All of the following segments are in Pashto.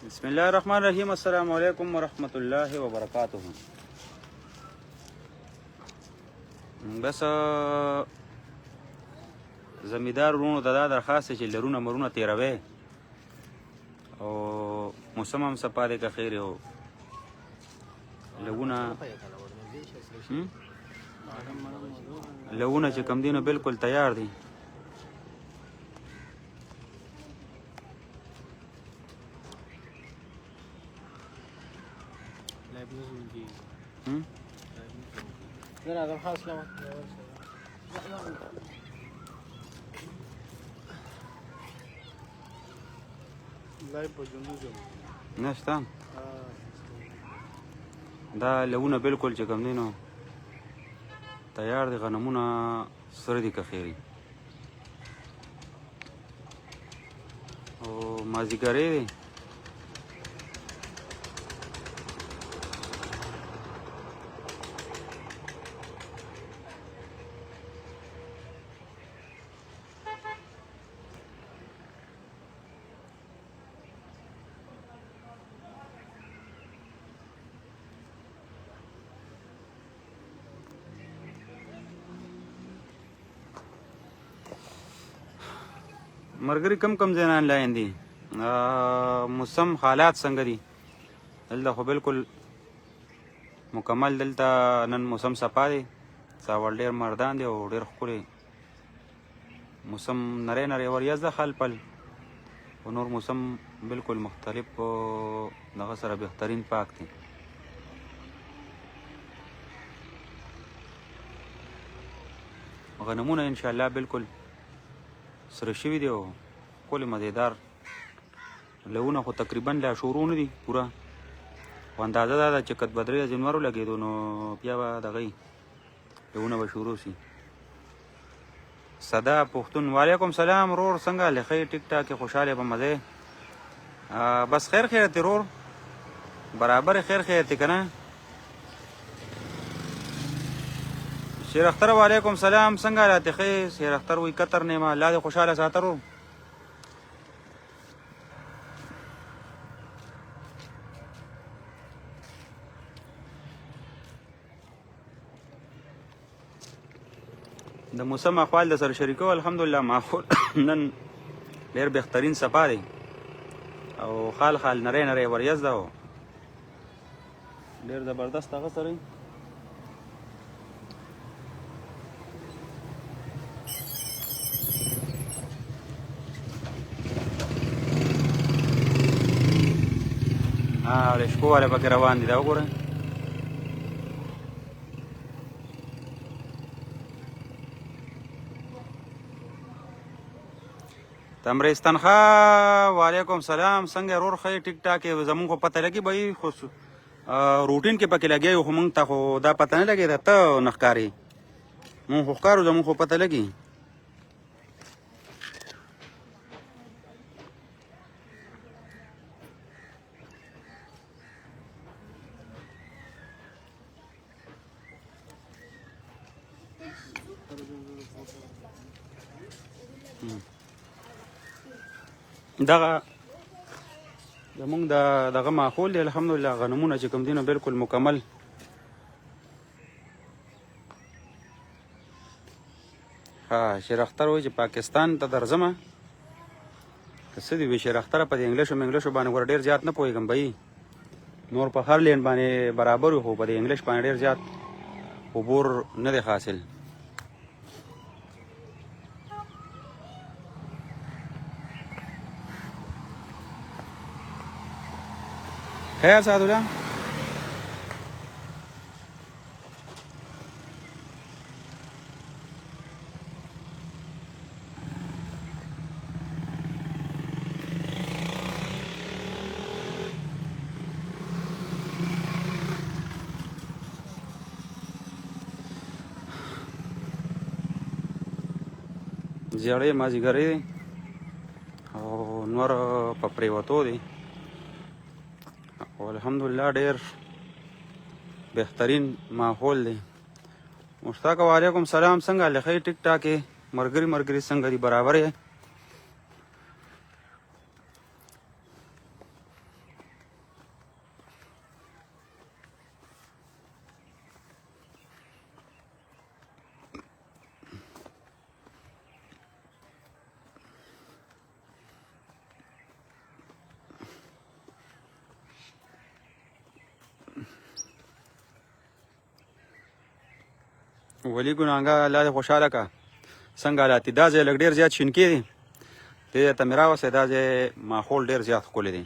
بسم الله الرحمن الرحیم. السلام علیکم ورحمت الله وبرکاته. بس زمیدار ورونو ته دا درخواست چې لرونه مرونه تیروي او موسم هم صفا دی که خیر او لونه چې کم دینو بالکل تیار دي. نشته دا لونه بالکل چې کم دینو تیار دي. غنمونه سره دي که خیري او مازدیګری دی. مرګري کم کم ځایان لاین دي. موسم حالات څنګه دي دلته؟ خو بالکل مکمل دلته نن موسم صفا دی. څاول ډېر مردان دی او ډېر ښکلی موسم نری نری وریځ ده خل پل او نور موسم بالکل مختلف دغه سره بهترین پاک دی. غنمونه انشاءالله بالکل سره شوي دي او ښکلي مزېدار لونه خو تقریبا لا شروع نه دي پوره. خو اندازه دا ده چې که 2-3 جنورو لګېدو نو بیا به دغه لونه به شروع سي. صدا پښتون وعلیکم سلام رور څنګه لخی ټیک ټاک خوشحاله به مزه بس خیر خیر رور برابر خیر خیر تی کنه. شیر اختر وعلیکم سلام څنګه راته خیر شیر اختر وی کتر نیمه الله دې خوشاله ساترو. د موسم احوال د سره شریکو الحمدلله ماحول نن ډېر بهترین صفا دی او خال خال نری نری وریځ ده او ډېر زبردست هغه سره رشکو والا پکې روان دي. دا وګورئ تمرستان ښه وعلیکم سلام څنګه رور ښه ټیک ټاک زمونږ خو پته لګي به خو روټین کې پکې لګیا یو خو مونږ ته خو دا پته نه لګېده ته نه ښکارې مونږ خو ښکارو زمونږ خو پته لګي. دغه زمونږ دغه ماحول دی الحمدلله. غنمونه چې کوم دي نو بالکل مکمل شیر اختر وایي چې پاکستان ته درځمه که څه دي وي شیر اختره په دې انګلیشو باندې ور ډېر زیات نه پوهېږم بهي نور په هر لین باندې برابر وي خو په دې انګلیش باندې ډېر زیات عبور نه دی حاصل. خیر سعدالله زیړې مازدیګرې دی او نور په پریوتو دی او الحمدلله ډېر بهترین ماحول دی. مشتاق وعلیکم سلام څنګه لخی ټیک ټاک مرګري څنګه دی برابر یې ولي ګناهګار الله دې خوشحاله که څنګه حالات دي دا ځای لږ ډېر زیات شینکي دی دې ته مې راوستی دا ځای ماحول ډېر زیات ښکلی دی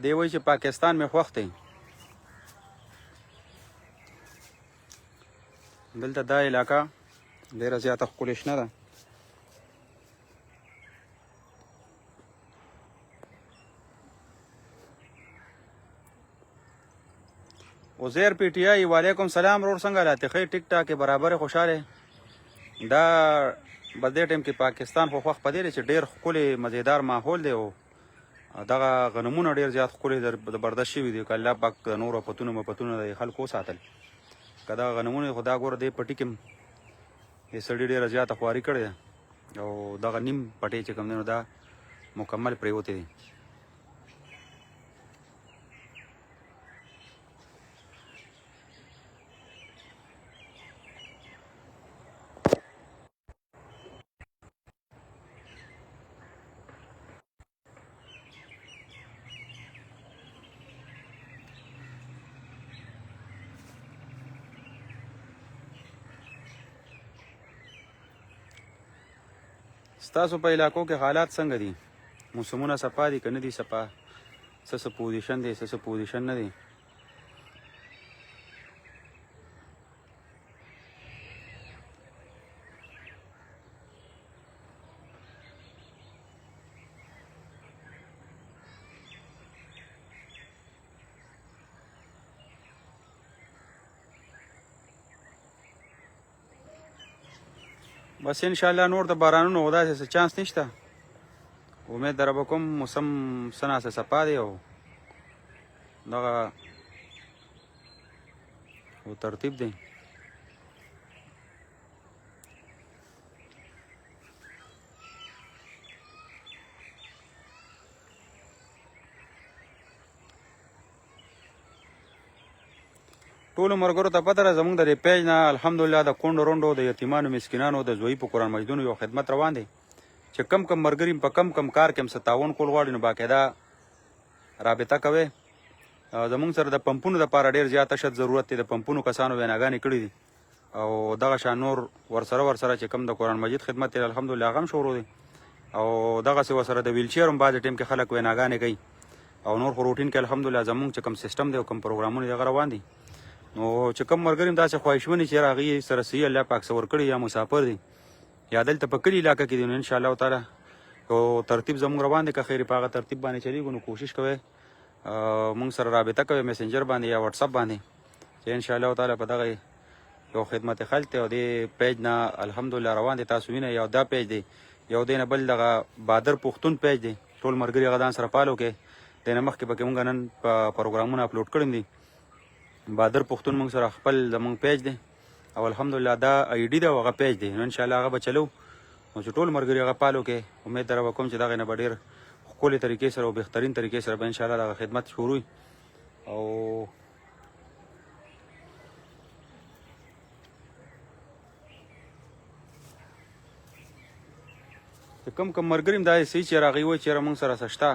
دې وایي چې پاکستان مې خوښ دی دلته دا علاقه ډېره زیاته ښکلې شنه ده عزیر پی ټی آی وعلیکم سلام ورور څنګه حالات دي ښه ټیک ټاک برابر خوشحاله دا په دې ټایم کې پاکستان خو خوښ په دې دی چې ډېر ښکلی مزیدار ماحول دی او دغه غنمونه ډېر زیات ښکلي زبردست شوي دي که الله پاک د نورو آفتونو مفتونو د خلکو وساتل که دغه غنمونه خو دا ګوره دې پټي کې یې سړي ډېره زیاته خواري کړې ده او دغه نیم پټی چې کوم دی نو دا مکمل پرېوتی دی ستاسو په علاقو کې حالات څنګه دي موسمونه صفا دي که نه دي صفا څه پوزیشن دی څه پوزیشن نه دی بس انشاءالله نور د بارانونو او داسې څه چانس نشته امید در به کوم موسم څه ناڅه صفا دی او دغه او ترتیب دی ټولو ملګرو ته پته ده زموږ د دې پیج نه الحمدلله د کونډو رونډو د یتیمانو مسکینانو د زوی په قرآن مجیدونو یو خدمت روان دی چې کم کم ملګري په کم کار کې هم څه تعاون کول غواړي نو باقاعده رابطه کوئ زموږ سره د پمپونو دپاره ډېر زیات اشد ضرورت دی د پمپونو کسانو ویناګانې کړي دي او دغه شان نور ورسره چې کم د قرآن مجید خدمت دی الحمدلله هغه هم شروع دی او دغسې ورسره د ویلچیر هم بعضې ټایم کې خلک ویناګانې کوي او نور خو روټین کې الحمدلله زموږ چې کوم سیسټم دی او کوم پروګرامونه دي هغه روان دي نو چې کوم ملګري هم داسې خواهشمنې چې هغوی سره صحیح الله پاک څه ورکړي یا مسافر دي یا دلته په کلي علاقه کې دي نو انشاءالله تعالی یو ترتیب زموږ روان دی که خیر په هغه ترتیب باندې چلیږو نو کوشش کوئ موږ سره رابطه کوئ میسنجر باندې یا واتساپ باندې چې انشاءالله تعالی په دغه یو خدمت خلق دی او دې پیج نه الحمدلله روان دی تاسو وینئ یو دا پیج دی یو دی نه بل دغه بادر پښتون پیج دی ټول ملګري هغه ځان سره فالو کړئ دې نه مخکې پکې مونږ نن پروګرامونه اپلوډ کړي دي بادر پښتون مونږ سره خپل زمونږ پیج دی او الحمدلله دا آی ډي ده او هغه پیج دی نو انشاءالله هغه به چلو نو چې ټول ملګري هغه فالو کړئ امید در به کوم چې دغې نه به ډېر ښکلې طریقې سره او بهترین طریقې سره به انشاءالله دغه خدمت شروع او چې کوم ملګري هم دا صحیح چې هغوی وایي چې یاره مونږ سره څه شته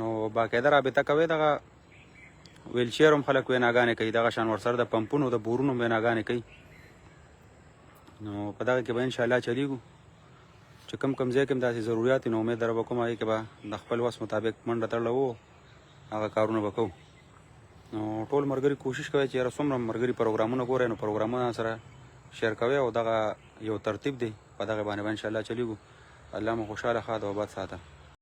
نو باقاعده رابطه کوئ دغه ویلچیر هم خلک ویناګانې کوي دغه شان ورسره د پمپونو د بورونو هم ویناګانې کوي نو په دغه کې به انشاءالله چلیږو چې کم ځای کې هم داسې ضروریات نو امید در به کوم هغې کې به د خپل وس مطابق منډه تړله وو هغه کارونه به کوو نو ټول ملګري کوشش کوئ چې یاره څومره ملګري پروګرامونه ګورئ نو پروګرامونه سره شیر کوئ او دغه یو ترتیب دی په دغه باندې به انشاءالله چلیږو الله مو خوشحاله ښاد او آباد ساته